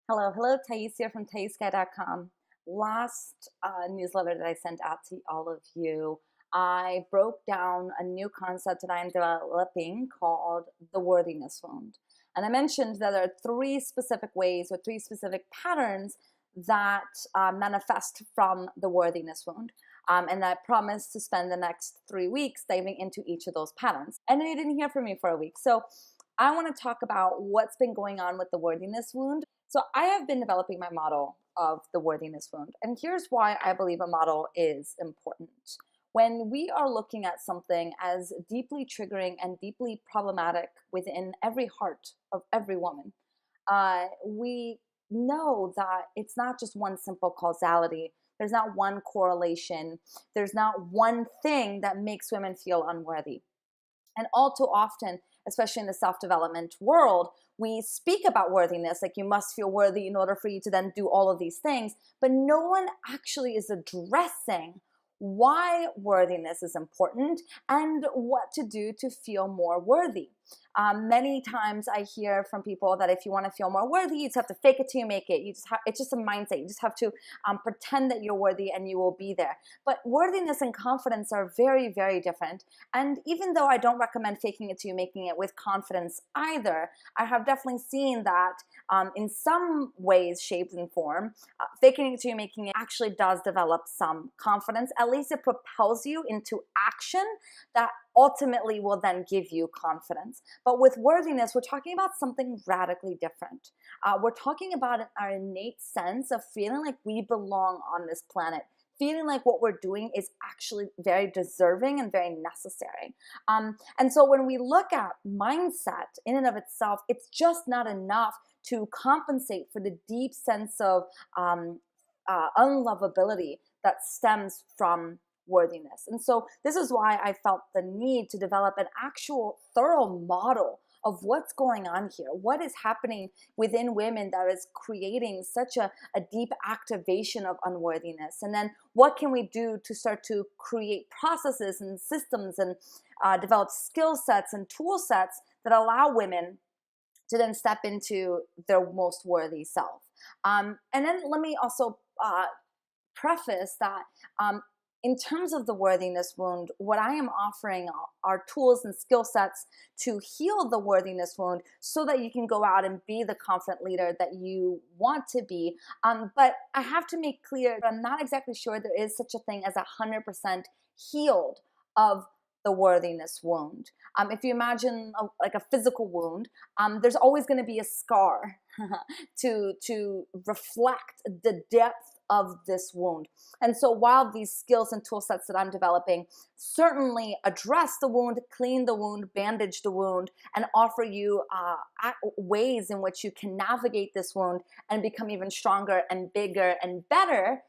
Hello, Thais here from ThaisGuy.com. Last newsletter that I sent out to all of you, I broke down a new concept that I'm developing called the worthiness wound. And I mentioned that there are three specific ways or three specific patterns that manifest from the worthiness wound. And I promised to spend the next 3 weeks diving into each of those patterns. And then you didn't hear from me for a week. So I want to talk about what's been going on with the worthiness wound. So I have been developing my model of the worthiness wound. And here's why I believe a model is important. When we are looking at something as deeply triggering and deeply problematic within every heart of every woman, we know that it's not just one simple causality. There's not one correlation. There's not one thing that makes women feel unworthy. And all too often, especially in the self-development world, we speak about worthiness, like you must feel worthy in order for you to then do all of these things, but no one actually is addressing why worthiness is important and what to do to feel more worthy. Many times I hear from people that if you want to feel more worthy, you just have to fake it till you make it. It's just a mindset. You just have to pretend that you're worthy and you will be there. But worthiness and confidence are very, very different. And even though I don't recommend faking it till you're making it with confidence either, I have definitely seen that in some ways, shapes, and form, faking it till you're making it actually does develop some confidence. At least it propels you into action that ultimately will then give you confidence. But with worthiness, we're talking about something radically different. We're talking about our innate sense of feeling like we belong on this planet, feeling like what we're doing is actually very deserving and very necessary. And so when we look at mindset in and of itself, it's just not enough to compensate for the deep sense of unlovability that stems from worthiness. And so this is why I felt the need to develop an actual thorough model of what's going on here. What is happening within women that is creating such a deep activation of unworthiness? And then what can we do to start to create processes and systems and develop skill sets and tool sets that allow women to then step into their most worthy self? And then let me also preface that in terms of the worthiness wound, what I am offering are tools and skill sets to heal the worthiness wound so that you can go out and be the confident leader that you want to be. But I have to make clear that I'm not exactly sure there is such a thing as 100% healed of the worthiness wound. If you imagine like a physical wound, there's always going to be a scar to reflect the depth of this wound. And so while these skills and tool sets that I'm developing certainly address the wound, clean the wound, bandage the wound, and offer you ways in which you can navigate this wound and become even stronger and bigger and better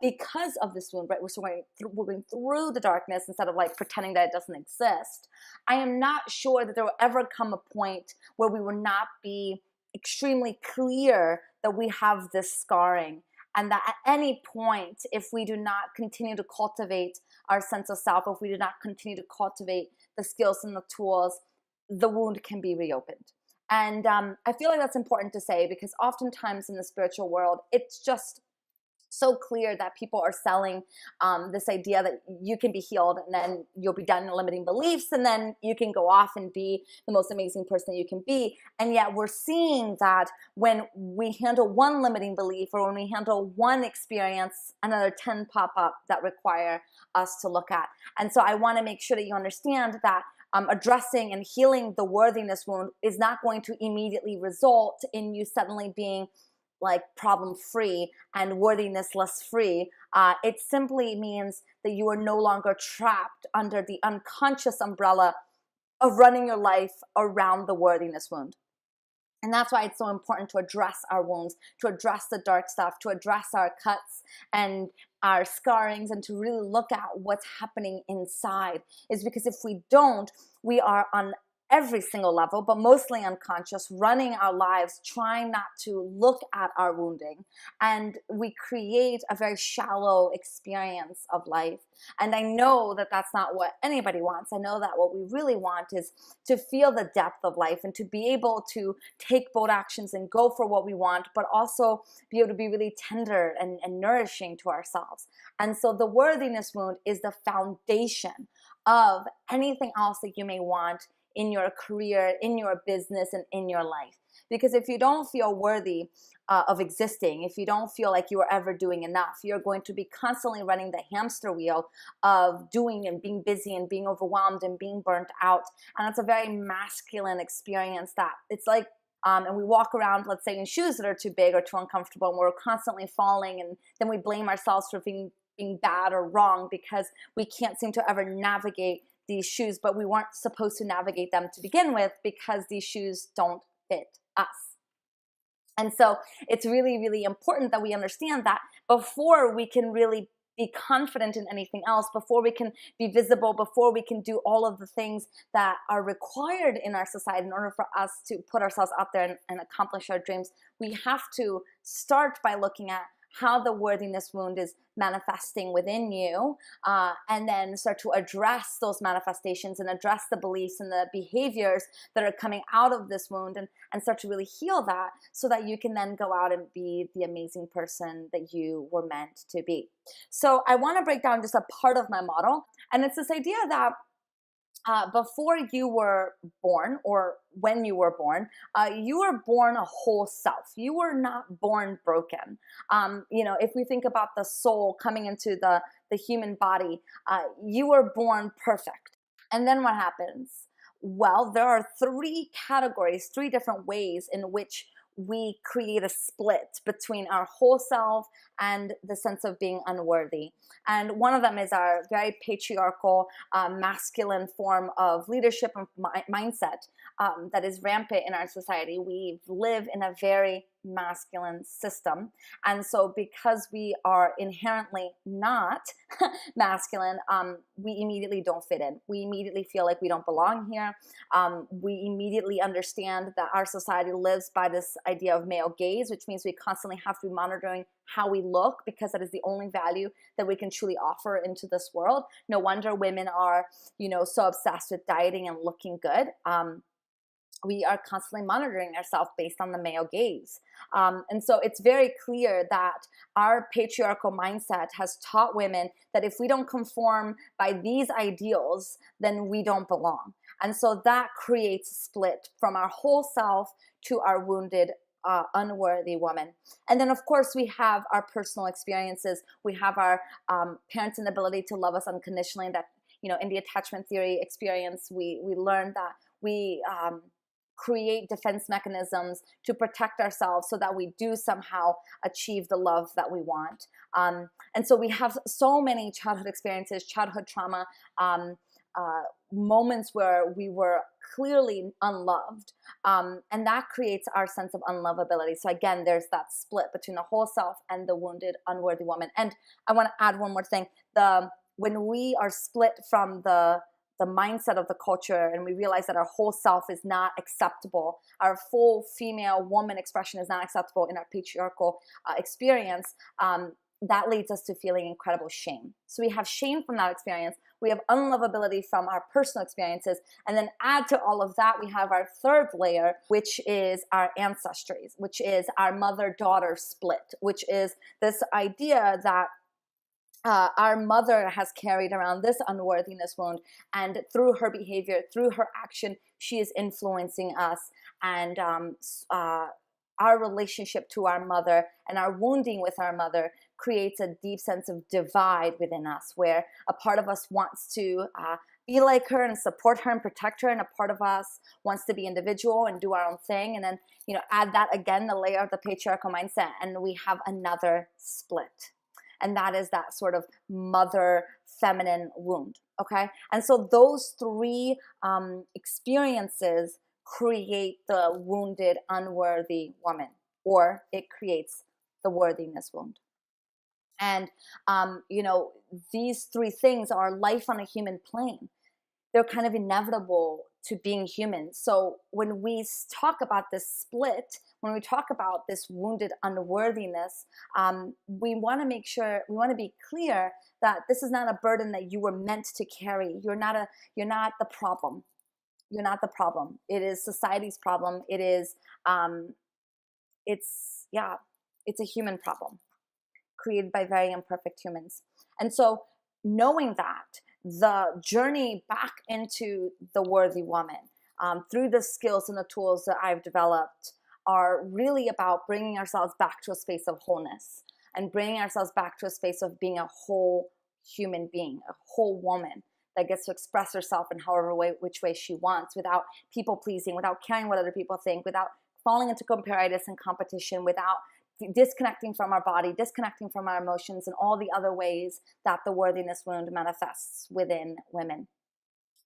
because of this wound, right? So we're going through the darkness instead of like pretending that it doesn't exist. I am not sure that there will ever come a point where we will not be extremely clear that we have this scarring. And that at any point, if we do not continue to cultivate our sense of self, if we do not continue to cultivate the skills and the tools, the wound can be reopened. And I feel like that's important to say because oftentimes in the spiritual world, it's just so clear that people are selling this idea that you can be healed and then you'll be done in limiting beliefs and then you can go off and be the most amazing person that you can be. And yet we're seeing that when we handle one limiting belief or when we handle one experience, another 10 pop up that require us to look at. And so I want to make sure that you understand that addressing and healing the worthiness wound is not going to immediately result in you suddenly being like problem free and worthiness less free. It simply means that you are no longer trapped under the unconscious umbrella of running your life around the worthiness wound. And that's why it's so important to address our wounds, to address the dark stuff, to address our cuts and our scarrings, and to really look at what's happening inside. Is because if we don't, we are every single level, but mostly unconscious, running our lives, trying not to look at our wounding. And we create a very shallow experience of life. And I know that that's not what anybody wants. I know that what we really want is to feel the depth of life and to be able to take bold actions and go for what we want, but also be able to be really tender and nourishing to ourselves. And so the worthiness wound is the foundation of anything else that you may want in your career, in your business, and in your life. Because if you don't feel worthy of existing, if you don't feel like you are ever doing enough, you're going to be constantly running the hamster wheel of doing and being busy and being overwhelmed and being burnt out. And it's a very masculine experience that it's like, and we walk around, let's say, in shoes that are too big or too uncomfortable, and we're constantly falling, and then we blame ourselves for being bad or wrong because we can't seem to ever navigate these shoes, but we weren't supposed to navigate them to begin with because these shoes don't fit us. And so it's really, really important that we understand that before we can really be confident in anything else, before we can be visible, before we can do all of the things that are required in our society in order for us to put ourselves out there and accomplish our dreams, we have to start by looking at how the worthiness wound is manifesting within you, and then start to address those manifestations and address the beliefs and the behaviors that are coming out of this wound, and start to really heal that so that you can then go out and be the amazing person that you were meant to be. So I want to break down just a part of my model, and it's this idea that before you were born, or when you were born a whole self. You were not born broken. If we think about the soul coming into the human body, you were born perfect. And then what happens? Well, there are three categories, three different ways in which we create a split between our whole self and the sense of being unworthy. And one of them is our very patriarchal, masculine form of leadership and mindset that is rampant in our society. We live in a very masculine system. And so because we are inherently not masculine, we immediately don't fit in. We immediately feel like we don't belong here. We immediately understand that our society lives by this idea of male gaze, which means we constantly have to be monitoring how we look, because that is the only value that we can truly offer into this world. No wonder women are, so obsessed with dieting and looking good. We are constantly monitoring ourselves based on the male gaze. And so it's very clear that our patriarchal mindset has taught women that if we don't conform by these ideals, then we don't belong. And so that creates a split from our whole self to our wounded, unworthy woman. And then, of course, we have our personal experiences. We have our parents' inability to love us unconditionally. That, in the attachment theory experience, we learned that we create defense mechanisms to protect ourselves so that we do somehow achieve the love that we want. And so we have so many childhood experiences, childhood trauma, moments where we were clearly unloved. And that creates our sense of unlovability. So again, there's that split between the whole self and the wounded, unworthy woman. And I want to add one more thing. When we are split from the mindset of the culture, and we realize that our whole self is not acceptable, our full female woman expression is not acceptable in our patriarchal experience, that leads us to feeling incredible shame. So we have shame from that experience. We have unlovability from our personal experiences. And then add to all of that, we have our third layer, which is our ancestries, which is our mother-daughter split, which is this idea that our mother has carried around this unworthiness wound, and through her behavior, through her action, she is influencing us. And our relationship to our mother and our wounding with our mother creates a deep sense of divide within us, where a part of us wants to be like her and support her and protect her, and a part of us wants to be individual and do our own thing. And then, add that again, the layer of the patriarchal mindset, and we have another split. And that is that sort of mother feminine wound, okay? And so those three experiences create the wounded, unworthy woman, or it creates the worthiness wound. And, these three things are life on a human plane. They're kind of inevitable to being human. So when we talk about this split, when we talk about this wounded unworthiness, we want to make sure, we want to be clear that this is not a burden that you were meant to carry. You're not the problem. You're not the problem. It is society's problem. It is, it's a human problem created by very imperfect humans. And so knowing that, the journey back into the worthy woman, through the skills and the tools that I've developed, are really about bringing ourselves back to a space of wholeness and bringing ourselves back to a space of being a whole human being, a whole woman that gets to express herself in however way, which way she wants, without people pleasing, without caring what other people think, without falling into comparitis and competition, without disconnecting from our body, disconnecting from our emotions, and all the other ways that the worthiness wound manifests within women.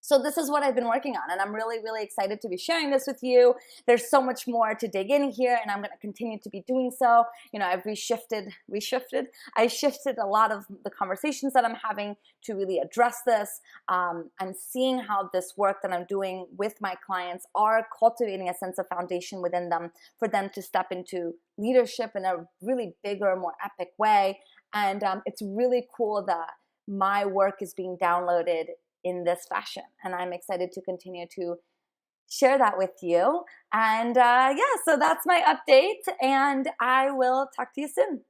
So this is what I've been working on, and I'm really, really excited to be sharing this with you. There's so much more to dig in here, and I'm going to continue to be doing so. You know, I've shifted a lot of the conversations that I'm having to really address this. I'm seeing how this work that I'm doing with my clients are cultivating a sense of foundation within them for them to step into leadership in a really bigger, more epic way. And it's really cool that my work is being downloaded in this fashion, and I'm excited to continue to share that with you. And so that's my update, and I will talk to you soon.